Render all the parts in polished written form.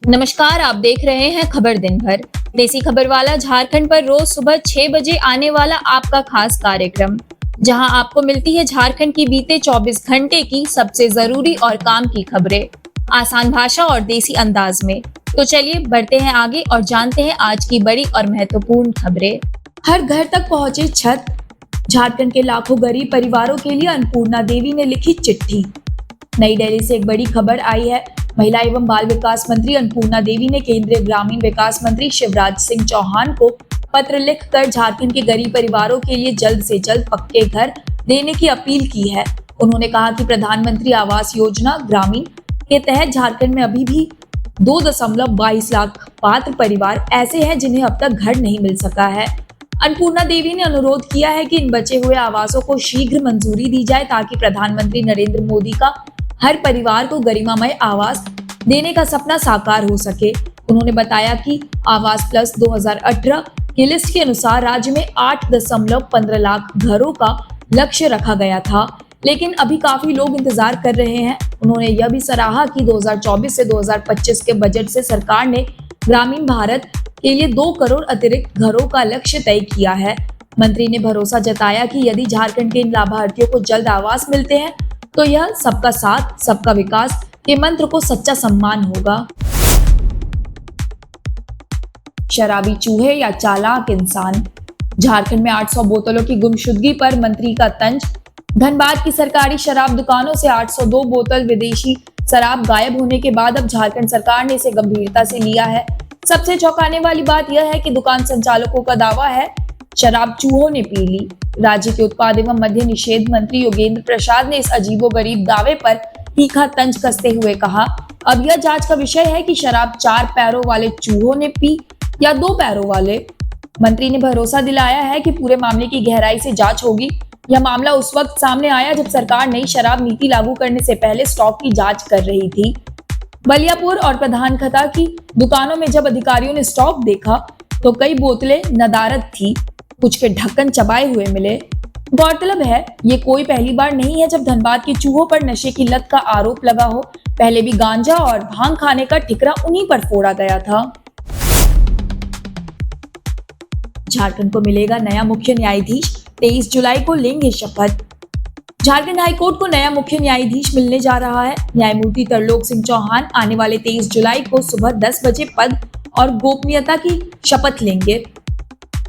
नमस्कार, आप देख रहे हैं खबर दिन भर। देसी खबर वाला झारखंड पर रोज सुबह 6 बजे आने वाला आपका खास कार्यक्रम, जहां आपको मिलती है झारखंड की बीते 24 घंटे की सबसे जरूरी और काम की खबरें, आसान भाषा और देसी अंदाज में। तो चलिए बढ़ते हैं आगे और जानते हैं आज की बड़ी और महत्वपूर्ण खबरें। हर घर तक पहुंचे छत, झारखंड के लाखों गरीब परिवारों के लिए अन्नपूर्णा देवी ने लिखी चिट्ठी। नई दिल्ली से एक बड़ी खबर आई है। महिला एवं बाल विकास मंत्री अन्नपूर्णा देवी ने केंद्रीय ग्रामीण विकास मंत्री शिवराज सिंह चौहान को पत्र लिखकर झारखंड के गरीब परिवारों के लिए जल्द से जल्द पक्के घर देने की अपील की है। उन्होंने कहा कि प्रधानमंत्री आवास योजना ग्रामीण के तहत झारखंड में अभी भी 2.22 लाख पात्र परिवार ऐसे हैं जिन्हें अब तक घर नहीं मिल सका है। अन्नपूर्णा देवी ने अनुरोध किया है कि इन बचे हुए आवासों को शीघ्र मंजूरी दी जाए ताकि प्रधानमंत्री नरेंद्र मोदी का हर परिवार को गरिमामय आवास देने का सपना साकार हो सके। उन्होंने बताया कि आवास प्लस 2018 की लिस्ट के अनुसार राज्य में 8.15 लाख घरों का लक्ष्य रखा गया था, लेकिन अभी काफी लोग इंतजार कर रहे हैं। उन्होंने यह भी सराहा कि 2024 से 2025 के बजट से सरकार ने ग्रामीण भारत के लिए 2 करोड़ अतिरिक्त घरों का लक्ष्य तय किया है। मंत्री ने भरोसा जताया कि यदि झारखंड के इन लाभार्थियों को जल्द आवास मिलते हैं तो यह सबका साथ सबका विकास के मंत्र को सच्चा सम्मान होगा। शराबी चूहे या चालाक इंसान, झारखंड में 800 बोतलों की गुमशुदगी पर मंत्री का तंज। धनबाद की सरकारी शराब दुकानों से 802 बोतल विदेशी शराब गायब होने के बाद अब झारखंड सरकार ने इसे गंभीरता से लिया है। सबसे चौंकाने वाली बात यह है कि दुकान संचालकों का दावा है शराब चूहों ने पी ली। राज्य के उत्पाद एवं मद्य निषेध मंत्री योगेंद्र प्रसाद ने इस अजीबोगरीब दावे पर तीखा तंज कसते हुए कहा, अब यह जांच का विषय है कि शराब 4 पैरों वाले चूहों ने पी या 2 पैरों वाले। मंत्री ने भरोसा दिलाया है कि पूरे मामले की गहराई से जांच होगी। यह मामला उस वक्त सामने आया जब सरकार नई शराब नीति लागू करने से पहले स्टॉक की जांच कर रही थी। बलियापुर और प्रधानखता की दुकानों में जब अधिकारियों ने स्टॉक देखा तो कई बोतलें नदारद थी, कुछ के ढक्कन चबाए हुए मिले। गौरतलब है ये कोई पहली बार नहीं है जब धनबाद के चूहों पर नशे की लत का आरोप लगा हो। पहले भी गांजा और भांग खाने का ठिकरा उन्हीं पर फोड़ा गया था। झारखंड को मिलेगा नया मुख्य न्यायाधीश, 23 जुलाई को लेंगे शपथ। झारखंड हाईकोर्ट को नया मुख्य न्यायाधीश मिलने जा रहा है। न्यायमूर्ति तरलोक सिंह चौहान आने वाले 23 जुलाई को सुबह 10 बजे पद और गोपनीयता की शपथ लेंगे।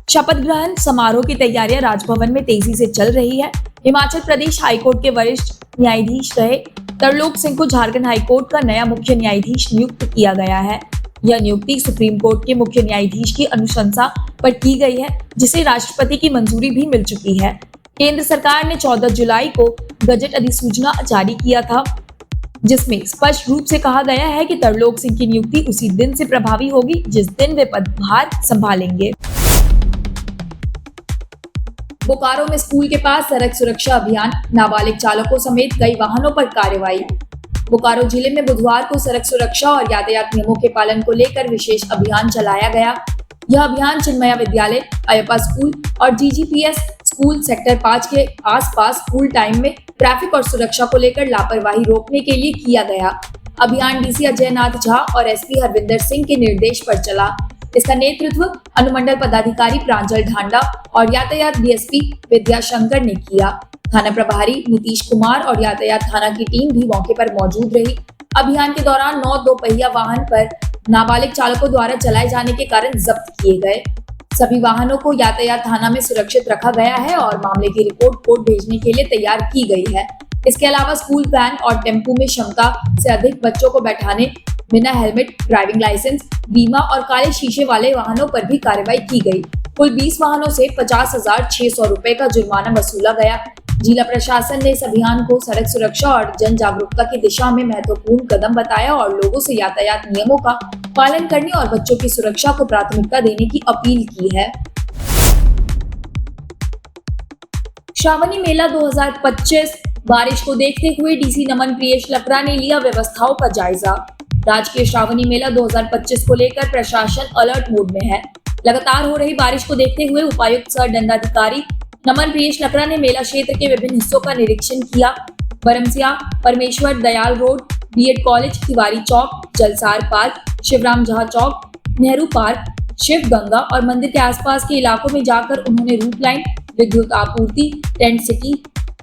शपथ ग्रहण समारोह की तैयारियां राजभवन में तेजी से चल रही है। हिमाचल प्रदेश हाईकोर्ट के वरिष्ठ न्यायाधीश रहे तरलोक सिंह को झारखंड हाईकोर्ट का नया मुख्य न्यायाधीश नियुक्त किया गया है। यह नियुक्ति सुप्रीम कोर्ट के मुख्य न्यायाधीश की अनुशंसा पर की गई है, जिसे राष्ट्रपति की मंजूरी भी मिल चुकी है। केंद्र सरकार ने 14 जुलाई को गजट अधिसूचना जारी किया था, जिसमें स्पष्ट रूप से कहा गया है कि तरलोक सिंह की नियुक्ति उसी दिन से प्रभावी होगी जिस दिन वे पदभार संभालेंगे। बोकारो में स्कूल के पास सड़क सुरक्षा अभियान, नाबालिग चालकों समेत कई वाहनों पर कार्रवाई। बोकारो जिले में बुधवार को सड़क सुरक्षा और यातायात नियमों के पालन को लेकर विशेष अभियान चलाया गया। यह अभियान चिन्मया विद्यालय, अयप्पा स्कूल और जीजीपीएस स्कूल सेक्टर 5 के आसपास स्कूल टाइम में ट्रैफिक और सुरक्षा को लेकर लापरवाही रोकने के लिए किया गया। अभियान डीसी अजय नाथ झा और एसपी हरविंदर सिंह के निर्देश पर चला। इसका नेतृत्व अनुमंडल पदाधिकारी प्रांजल ढांडा और यातायात डीएसपी विद्याशंकर ने किया। थाना प्रभारी नीतीश कुमार और यातायात थाना की टीम भी मौके पर मौजूद रही। अभियान के दौरान 9 दोपहिया वाहन पर नाबालिग चालकों द्वारा चलाए जाने के कारण जब्त किए गए। सभी वाहनों को यातायात थाना में सुरक्षित रखा गया है और मामले की रिपोर्ट कोर्ट भेजने के लिए तैयार की गई है। इसके अलावा स्कूल वैन और टेम्पू में क्षमता से अधिक बच्चों को बैठाने, बिना हेलमेट, ड्राइविंग लाइसेंस, बीमा और काले शीशे वाले वाहनों पर भी कार्रवाई की गई। कुल 20 वाहनों से 50,600 रुपए का जुर्माना वसूला गया। जिला प्रशासन ने इस अभियान को सड़क सुरक्षा और जन जागरूकता की दिशा में महत्वपूर्ण कदम बताया और लोगों से यातायात नियमों का पालन करने और बच्चों की सुरक्षा को प्राथमिकता देने की अपील की है। श्रावणी मेला 2025 बारिश को देखते हुए डीसी नमन प्रियेश लकड़ा ने लिया व्यवस्थाओं का जायजा। राजकीय श्रावणी मेला 2025 को लेकर प्रशासन अलर्ट मोड में है। लगातार हो रही बारिश को देखते हुए उपायुक्त सह दंडाधिकारी नमन प्रियेश लकड़ा ने मेला क्षेत्र के विभिन्न हिस्सों का निरीक्षण किया। Barmasia, Parmeshwar Dayal road, BEd college, Tiwari Chowk, Jalsar park, Shivram जहाँ चौक, नेहरू पार्क, शिव गंगा और मंदिर के आसपास के इलाकों में जाकर उन्होंने रूट लाइन, विद्युत आपूर्ति, टेंट सिटी,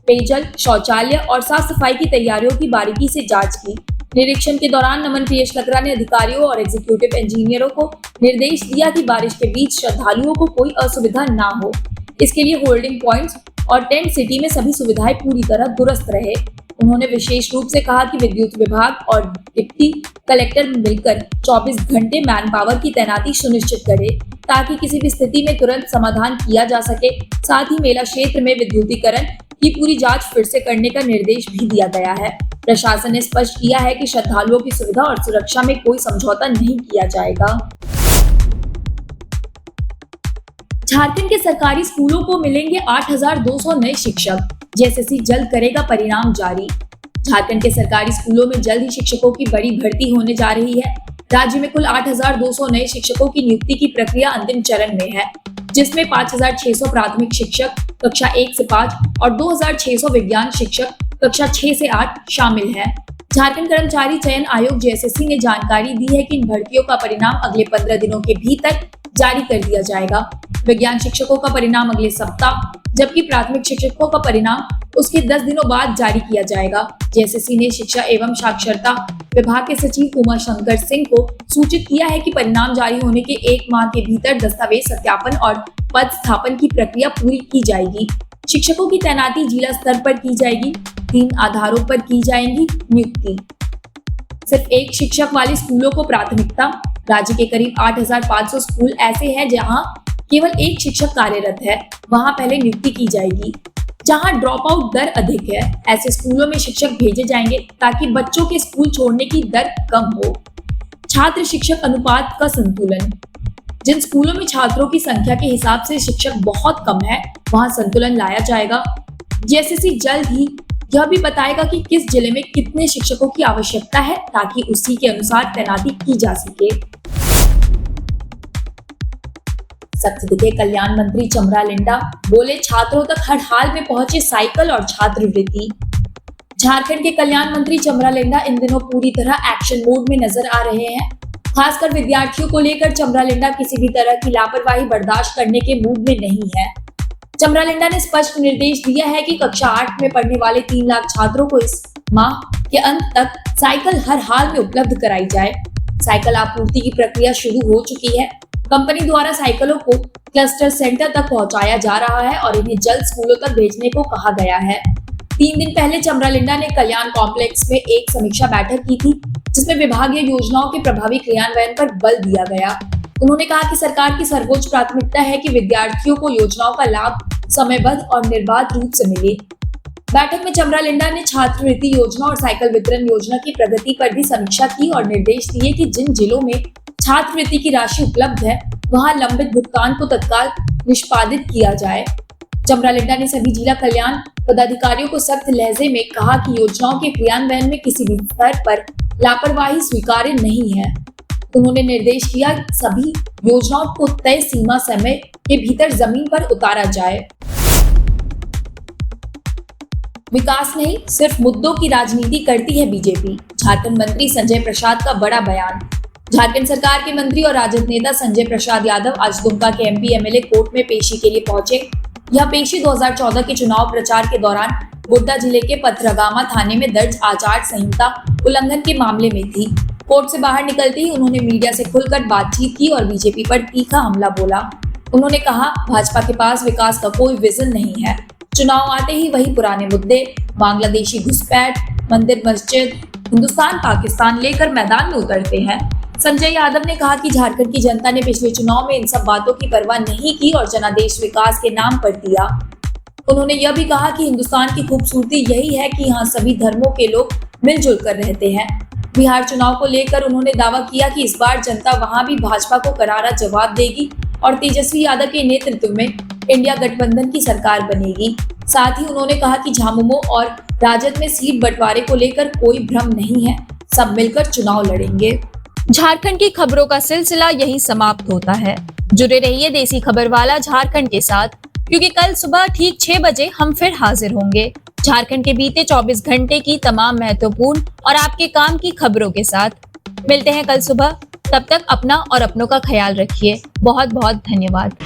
पेयजल, शौचालय और साफ सफाई की तैयारियों की बारीकी से जांच की। निरीक्षण के दौरान नमन प्रियेश लकड़ा ने अधिकारियों और एग्जीक्यूटिव इंजीनियरों को निर्देश दिया कि बारिश के बीच श्रद्धालुओं को कोई असुविधा ना हो। इसके लिए होल्डिंग पॉइंट्स और टेंट सिटी में सभी सुविधाएं पूरी तरह दुरुस्त रहे। उन्होंने विशेष रूप से कहा कि विद्युत विभाग और डिप्टी कलेक्टर मिलकर 24 घंटे मैन पावर की तैनाती सुनिश्चित करे ताकि किसी भी स्थिति में तुरंत समाधान किया जा सके। साथ ही मेला क्षेत्र में विद्युतीकरण की पूरी जांच फिर से करने का निर्देश भी दिया गया है। प्रशासन ने स्पष्ट किया है कि श्रद्धालुओं की सुविधा और सुरक्षा में कोई समझौता नहीं किया जाएगा। झारखंड के सरकारी स्कूलों को मिलेंगे 8,200 नए शिक्षक, जेएसएससी जल्द करेगा परिणाम जारी। झारखंड के सरकारी स्कूलों में जल्द ही शिक्षकों की बड़ी भर्ती होने जा रही है। राज्य में कुल 8,200 नए शिक्षकों की नियुक्ति की प्रक्रिया अंतिम चरण में है, जिसमें 5,600 प्राथमिक शिक्षक कक्षा 1 से 5 और 2,600 विज्ञान शिक्षक कक्षा 6 से 8 शामिल हैं। झारखंड कर्मचारी चयन आयोग जेएसएससी ने जानकारी दी है कि इन भर्तियों का परिणाम अगले 15 दिनों के भीतर जारी कर दिया जाएगा। विज्ञान शिक्षकों का परिणाम अगले सप्ताह, जबकि प्राथमिक शिक्षकों का परिणाम उसके 10 दिनों बाद जारी किया जाएगा। जेएसएससी ने शिक्षा एवं साक्षरता विभाग के सचिव उमा शंकर सिंह को सूचित किया है कि परिणाम जारी होने के 1 माह के भीतर दस्तावेज सत्यापन और पद स्थापन की प्रक्रिया पूरी की जाएगी। शिक्षकों की तैनाती जिला स्तर पर की जाएगी। 3 आधारों पर की जाएगी नियुक्ति। सिर्फ एक शिक्षक वाले स्कूलों को प्राथमिकता। राज्य के करीब 8,500 स्कूल ऐसे हैं जहां केवल एक शिक्षक कार्यरत है, वहां पहले नियुक्ति की जाएगी। जहां ड्रॉप आउट दर अधिक है, ऐसे स्कूलों में शिक्षक भेजे जाएंगे ताकि बच्चों के स्कूल छोड़ने की दर कम हो। छात्र शिक्षक अनुपात का संतुलन। जिन स्कूलों में छात्रों की संख्या के हिसाब से शिक्षक बहुत कम है, वहां संतुलन लाया जाएगा। जेएसएससी जल्द ही यह भी बताएगा कि किस जिले में कितने शिक्षकों की आवश्यकता है ताकि उसी के अनुसार तैनाती की जा सके। सख्त दिखे कल्याण मंत्री चमरा लिंडा, बोले छात्रों तक हर हाल में पहुंचे साइकिल और छात्रवृत्ति। झारखंड के कल्याण मंत्री चमरा लिंडा इन दिनों पूरी तरह एक्शन मोड में नजर आ रहे हैं। खासकर विद्यार्थियों को लेकर चमरा लिंडा किसी भी तरह की लापरवाही बर्दाश्त करने के मूड में नहीं है। चमरा लिंडा ने स्पष्ट निर्देश दिया है कि कक्षा 8 में पढ़ने वाले 3 लाख छात्रों को इस माह के अंत तक साइकिल हर हाल में उपलब्ध कराई जाए। साइकिल आपूर्ति की प्रक्रिया शुरू हो चुकी है। कंपनी द्वारा साइकिलों को क्लस्टर सेंटर तक पहुंचाया जा रहा है और इन्हें जल्द स्कूलों तक भेजने को कहा गया है। 3 दिन पहले चमरा लिंडा ने कल्याण कॉम्प्लेक्स में एक समीक्षा बैठक की थी, जिसमें विभागीय योजनाओं के प्रभावी क्रियान्वयन पर बल दिया गया। उन्होंने कहा कि सरकार की सर्वोच्च प्राथमिकता है कि विद्यार्थियों को योजनाओं का लाभ समयबद्ध और निर्बाध रूप से मिले। बैठक में चमरा लिंडा ने छात्रवृत्ति योजना और साइकिल वितरण योजना की प्रगति पर भी समीक्षा की और निर्देश दिए कि जिन जिलों में छात्रवृत्ति की राशि उपलब्ध है, वहां लंबित भुगतान को तत्काल निष्पादित किया जाए। चमरा लिंडा ने सभी जिला कल्याण पदाधिकारियों को सख्त लहजे में कहा कि योजनाओं के क्रियान्वयन में किसी भी स्तर पर लापरवाही स्वीकार्य नहीं है। उन्होंने निर्देश दिया कि सभी योजनाओं को तय सीमा समय के भीतर जमीन पर उतारा जाए। विकास नहीं, सिर्फ मुद्दों की राजनीति करती है बीजेपी। झारखंड मंत्री संजय प्रसाद का बड़ा बयान। झारखंड सरकार के मंत्री और राजद नेता संजय प्रसाद यादव आज दुमका के एमपी एमएलए कोर्ट में पेशी के लिए पहुंचे। यह पेशी 2014 के चुनाव प्रचार के दौरान गोड्डा जिले के पथरगामा थाने में दर्ज आचार संहिता उल्लंघन के मामले में थी। कोर्ट से बाहर निकलते ही उन्होंने मीडिया से खुलकर बातचीत की और बीजेपी पर तीखा हमला बोला। उन्होंने कहा, भाजपा के पास विकास का कोई विजन नहीं है। चुनाव आते ही वही पुराने मुद्दे, बांग्लादेशी घुसपैठ, मंदिर मस्जिद, हिंदुस्तान पाकिस्तान लेकर मैदान में उतरते हैं। संजय यादव ने कहा कि झारखंड की जनता ने पिछले चुनाव में इन सब बातों की परवाह नहीं की और जनादेश विकास के नाम पर दिया। उन्होंने यह भी कहा कि हिंदुस्तान की खूबसूरती यही है कि यहाँ सभी धर्मों के लोग मिलजुल कर रहते हैं। बिहार चुनाव को लेकर उन्होंने दावा किया कि इस बार जनता वहां भी भाजपा को करारा जवाब देगी और तेजस्वी यादव के नेतृत्व में इंडिया गठबंधन की सरकार बनेगी। साथ ही उन्होंने कहा कि झामुमो और राजद में सीट बंटवारे को लेकर कोई भ्रम नहीं है, सब मिलकर चुनाव लड़ेंगे। झारखंड की खबरों का सिलसिला यही समाप्त होता है। जुड़े रहिए देसी खबर वाला झारखंड के साथ, क्योंकि कल सुबह ठीक 6 बजे हम फिर हाजिर होंगे। झारखंड के बीते 24 घंटे की तमाम महत्वपूर्ण और आपके काम की खबरों के साथ। मिलते हैं कल सुबह, तब तक अपना और अपनों का ख्याल रखिए। बहुत बहुत धन्यवाद।